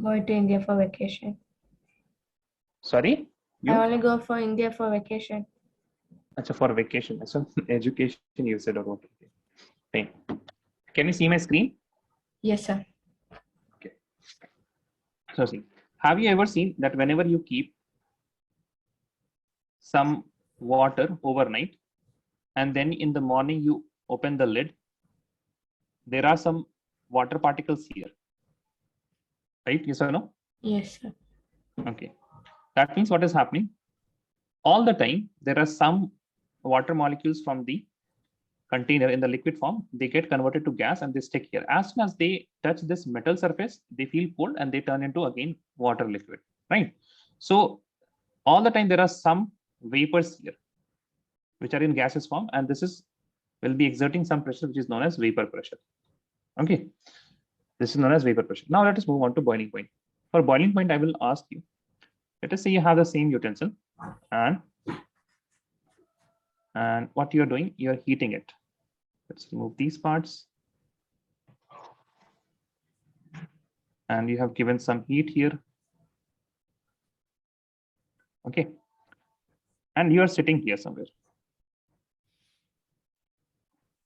going to India for vacation. Sorry, I you? only go for India for vacation. Achha, for vacation. So education you said, or okay. Fine. Can you see my screen? Yes, sir. Okay. So see, have you ever seen that whenever you keep some water overnight and then in the morning you open the lid, there are some water particles here, right? Yes or no? Yes, sir. Okay. That means what is happening? All the time, there are some water molecules from the container in the liquid form, they get converted to gas and they stick here. As soon as they touch this metal surface, they feel cold and they turn into again water liquid, right? So all the time there are some vapors here which are in gaseous form, and this is will be exerting some pressure which is known as vapor pressure. Okay, this is known as vapor pressure. Now let us move on to boiling point. For boiling point, I will ask you, let us say you have the same utensil and what you are doing, you are heating it. Let's remove these parts. And you have given some heat here. Okay. And you are sitting here somewhere.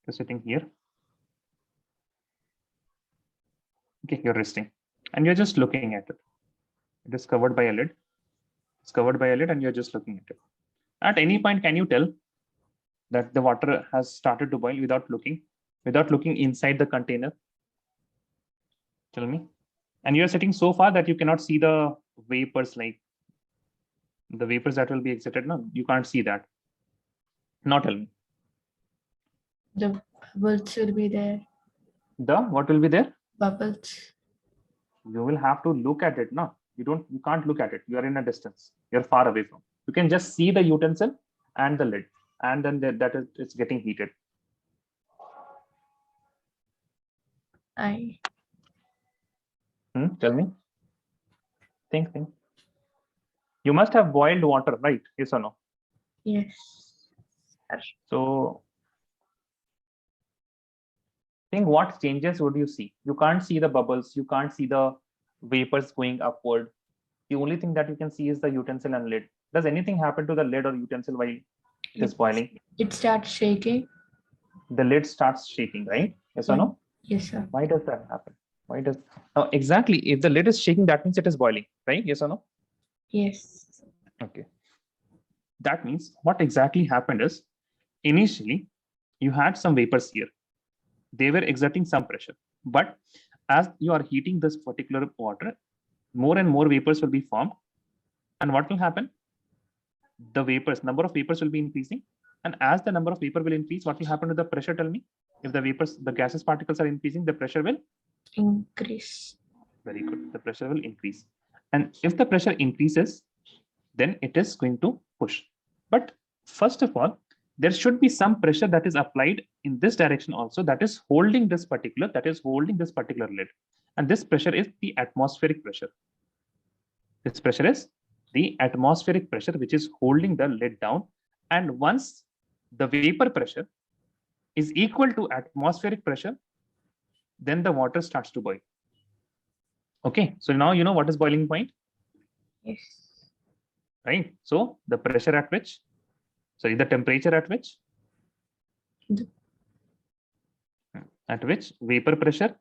You're sitting here. Okay, you're resting. And you're just looking at it. It is covered by a lid. It's covered by a lid and you're just looking at it. At any point, can you tell that the water has started to boil without looking inside the container? Tell me. And you're sitting so far that you cannot see the vapors, like the vapors that will be excited. No, you can't see that. Now tell me. The bubbles will be there. What will be there? Bubbles. You will have to look at it. No, you can't look at it. You are in a distance. You're far away from. You can just see the utensil and the lid, and then it's getting heated. Tell me. Think. You must have boiled water, right? Yes or no? Yes. So think what changes would you see? You can't see the bubbles. You can't see the vapors going upward. The only thing that you can see is the utensil and lid. Does anything happen to the lid or utensil while it is boiling? It starts shaking. The lid starts shaking, right? Yes or no? Yes, sir. Why does that happen? Why does exactly, if the lid is shaking, that means it is boiling, right? Yes or no? Yes. Okay. That means what exactly happened is initially you had some vapors here. They were exerting some pressure, but as you are heating this particular water, more and more vapors will be formed. And what will happen? The number of vapors will be increasing. And as the number of vapor will increase, what will happen to the pressure? Tell me. If the gaseous particles are increasing, the pressure will increase. Very good. The pressure will increase. And if the pressure increases, then it is going to push. But first of all, there should be some pressure that is applied in this direction also, that is holding this particular lid. And this pressure is the atmospheric pressure. This pressure is the atmospheric pressure, which is holding the lid down. And once the vapor pressure is equal to atmospheric pressure, then the water starts to boil. Okay, so now you know what is boiling point? Yes. Right? So the pressure at which, the temperature at which? At which vapor pressure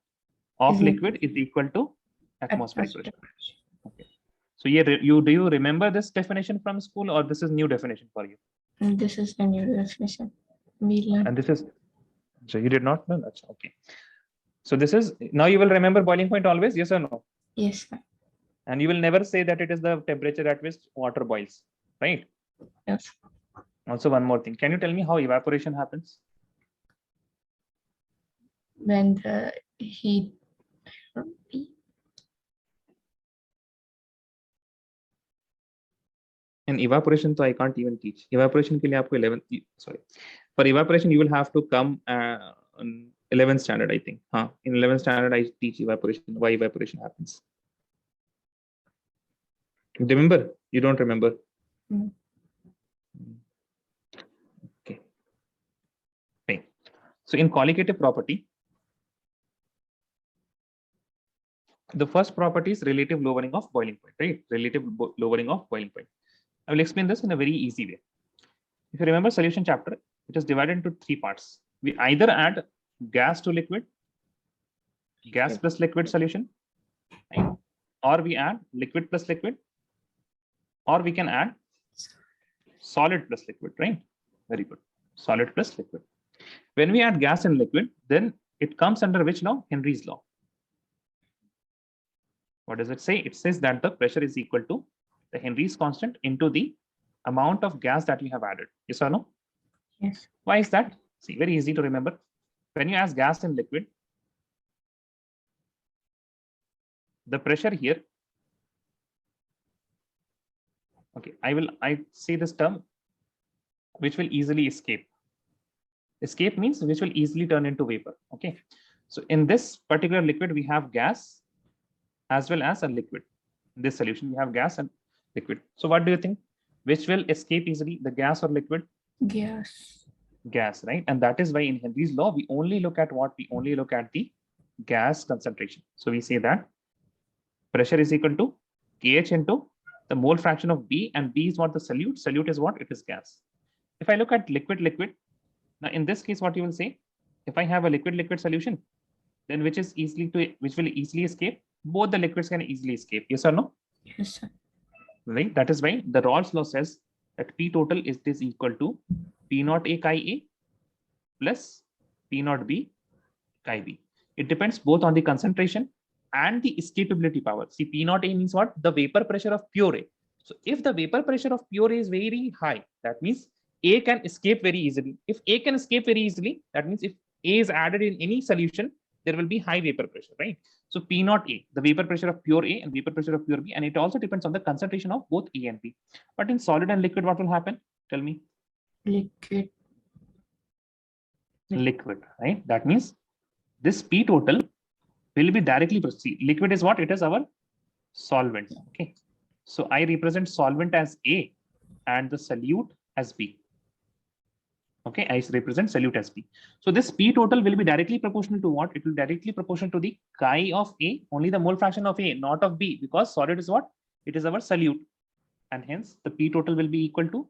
of liquid is equal to atmospheric pressure. Okay. So do you remember this definition from school, or this is new definition for you? This is a new definition. We learned. And this is, so you did not know that. Okay. So this is, now you will remember boiling point always, yes or no? Yes, sir. And you will never say that it is the temperature at which water boils, right? Yes. Also, one more thing. Can you tell me how evaporation happens? When the heat. In evaporation, so I can't even teach. Evaporation ke liye aapko 11th, sorry. For evaporation, you will have to come on 11th standard, I think. In 11th standard, I teach evaporation, why evaporation happens. You remember? You don't remember? Okay. Fine. So in colligative property, The first property is relative lowering of boiling point, right? Relative lowering of boiling point. I will explain this in a very easy way. If you remember solution chapter, it is divided into three parts. We either add gas to liquid, gas plus liquid solution, right? Or we add liquid plus liquid, or we can add solid plus liquid, right? Very good. Solid plus liquid. When we add gas and liquid, then it comes under which law? Henry's law. What does it say? It says that the pressure is equal to the Henry's constant into the amount of gas that you have added. Yes or no? Yes. Why is that? See, very easy to remember. When you add gas and liquid, the pressure here, okay, I say this term, which will easily escape. Escape means which will easily turn into vapor. Okay. So in this particular liquid, we have gas as well as a liquid. In this solution, we have gas and liquid. So what do you think? Which will escape easily, the gas or liquid? Gas. Gas, right? And that is why in Henry's law, we only look at what? We only look at the gas concentration. So we say that pressure is equal to KH into the mole fraction of B, and B is what? The solute. Solute is what? It is gas. If I look at liquid, now in this case, what you will say? If I have a liquid solution, then which will easily escape? Both the liquids can easily escape. Yes or no? Yes, sir. Right. That is why the Rawls law says that P total is equal to P naught A chi A plus P naught B chi B. It depends both on the concentration and the escapability power. See, P naught A means what? The vapor pressure of pure A. So if the vapor pressure of pure A is very high, that means A can escape very easily. If A can escape very easily, that means if A is added in any solution, there will be high vapor pressure, right? So P naught A, the vapor pressure of pure A and vapor pressure of pure B, and it also depends on the concentration of both A and B. But in solid and liquid, what will happen? Tell me. Liquid. Liquid, right? That means this P total will be directly proceed. Liquid is what? It is our solvent. Okay. So I represent solvent as A and the solute as B. Okay, I represent solute as B. So this P total will be directly proportional to what? It will directly proportional to the chi of A, only the mole fraction of A, not of B, because solid is what? It is our solute. And hence the P total will be equal to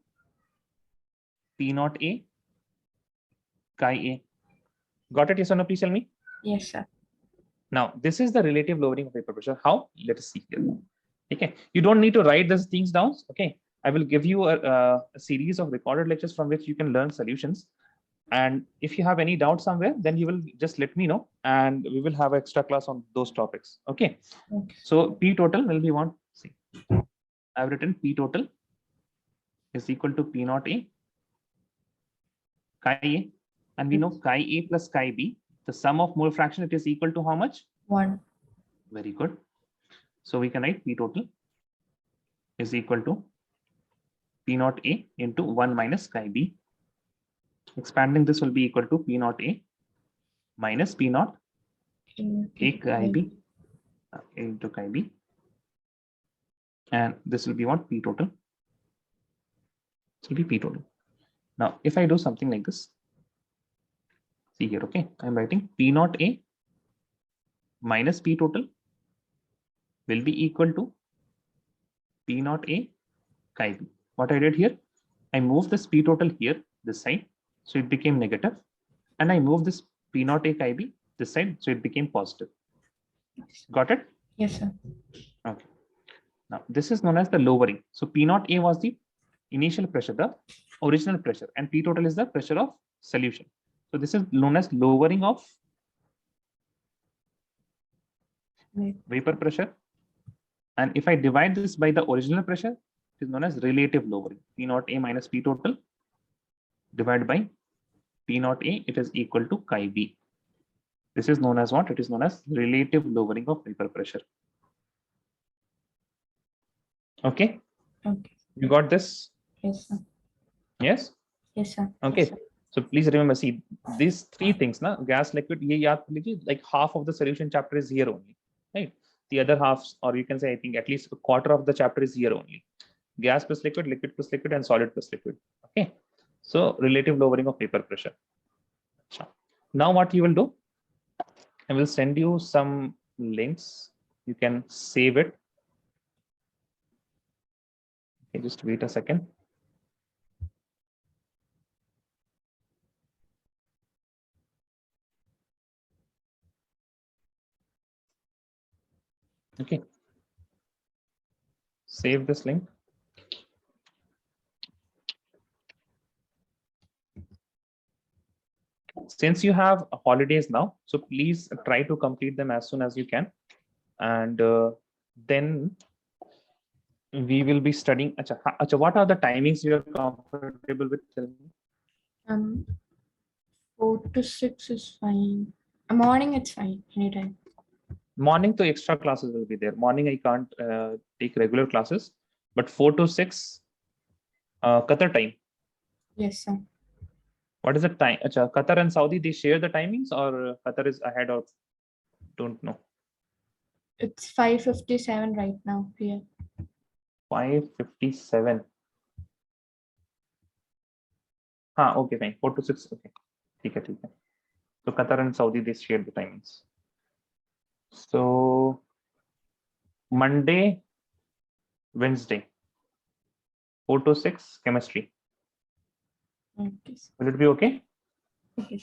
P naught A chi A. Got it? Yes or no? Please tell me. Yes, sir. Now, this is the relative lowering of vapor pressure. How? Let us see here. Okay, you don't need to write these things down. Okay, I will give you a series of recorded lectures from which you can learn solutions. And if you have any doubt somewhere, then you will just let me know, and we will have an extra class on those topics. Okay. Okay. So P total will be one. See, I've written P total is equal to P naught A chi A, and we know chi A plus chi B. The sum of mole fraction, it is equal to how much? 1. Very good. So we can write P total is equal to P naught A into 1 minus chi B. Expanding this will be equal to P naught A minus P naught A chi B into chi B. And this will be what? P total. This will be P total. Now, if I do something like this, see here, okay, I'm writing P naught A minus P total will be equal to P naught A chi B. What I did here, I moved this P total here, this side, so it became negative, and I moved this P naught A chi B this side, so it became positive. Got it? Yes, sir. Okay. Now, this is known as the lowering. So P naught A was the initial pressure, the original pressure, and P total is the pressure of solution. So this is known as lowering of vapor pressure. And if I divide this by the original pressure, it is known as relative lowering. P naught A minus P total divided by P naught A, it is equal to chi B. This is known as what? It is known as relative lowering of vapor pressure. Okay. Okay. You got this? Yes, sir. Yes. Yes, sir. Okay. Yes, sir. So please remember, see these three things, na, gas, liquid, ye yaad लीजिए, like half of the solution chapter is here only, right? The other half, or you can say, I think at least a quarter of the chapter is here only. Gas plus liquid, liquid plus liquid, and solid plus liquid. Okay. So relative lowering of vapor pressure. Now what you will do, I will send you some links. You can save it. Okay, just wait a second. Okay. Save this link. Since you have holidays now, so please try to complete them as soon as you can. And then we will be studying. Acha, what are the timings you are comfortable with? Tell me. 4 to 6 is fine. Morning, it's fine. Anytime. Morning to extra classes will be there. Morning I can't take regular classes, but 4 to 6 Qatar time. Yes, sir. What is the time? Acha, Qatar and Saudi, they share the timings, or Qatar is ahead, or don't know? It's 5:57 right now here. 5:57. Okay, fine. 4 to 6. Okay. Okay. So Qatar and Saudi, they share the timings. So Monday, Wednesday, 4 to 6 chemistry. Okay. Will it be okay? Okay.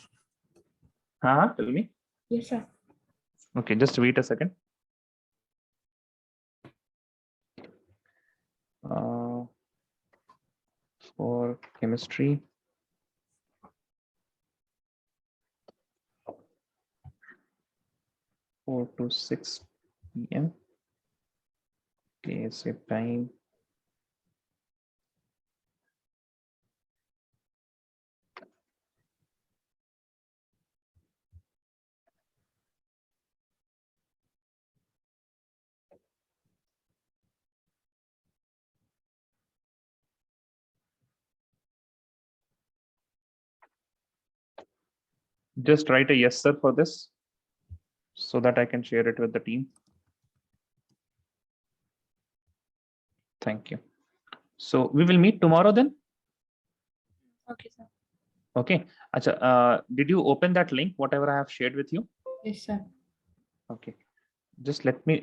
Tell me. Yes, sir. Okay, just wait a second. For chemistry, 4 to 6 p.m. Okay, save time. Just write a yes, sir, for this so that I can share it with the team. Thank you. So we will meet tomorrow then. Okay, sir. Okay. Did you open that link, whatever I have shared with you? Yes, sir. Okay. Just let me